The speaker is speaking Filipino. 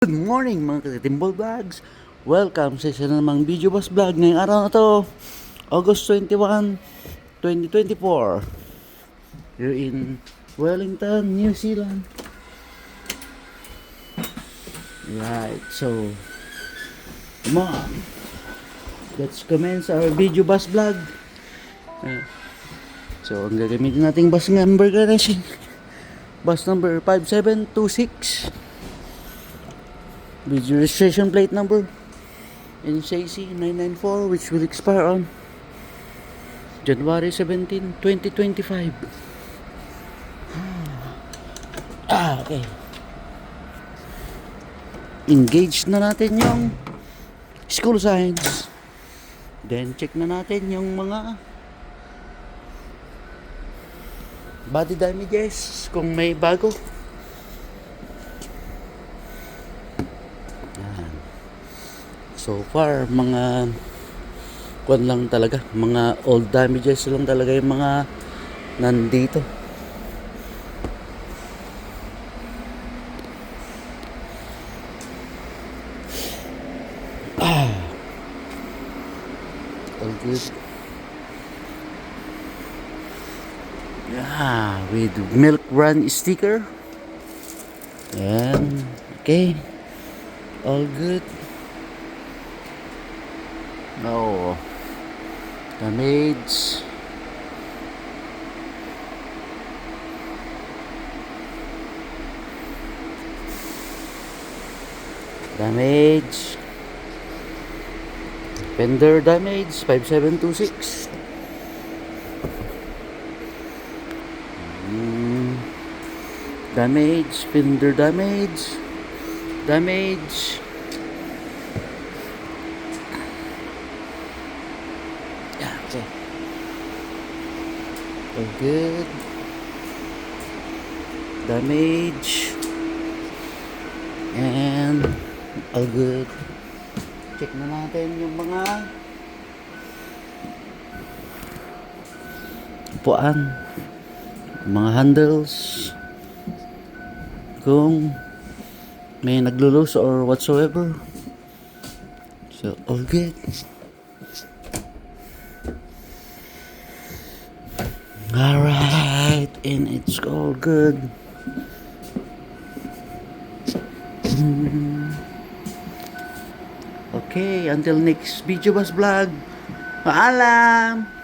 Good morning mga katimbol vlogs. Welcome sa isa na namang video bus vlog. Ngayong araw na to, August 21, 2024. Here in Wellington, New Zealand. Right, so come on. Let's commence our video bus vlog. So ang gagamitin nating bus number garage, bus number 5726. With your registration plate number NCC 994, which will expire on January 17, 2025. Okay. Engage na natin yung school signs. Then check na natin yung mga body damages kung may bago. So far, mga kwan lang talaga, mga old damages lang talaga yung mga nandito. All good. Yeah, with milk run sticker. And okay, all good. No damage. Fender damage 5726. Fender damage. Yeah, okay. All good. Damage. And all good. Check na natin yung mga upuan, mga handles, kung may naglulus or whatsoever. So all good. Alright, and it's all good. Okay, until next video bus vlog. Paalam!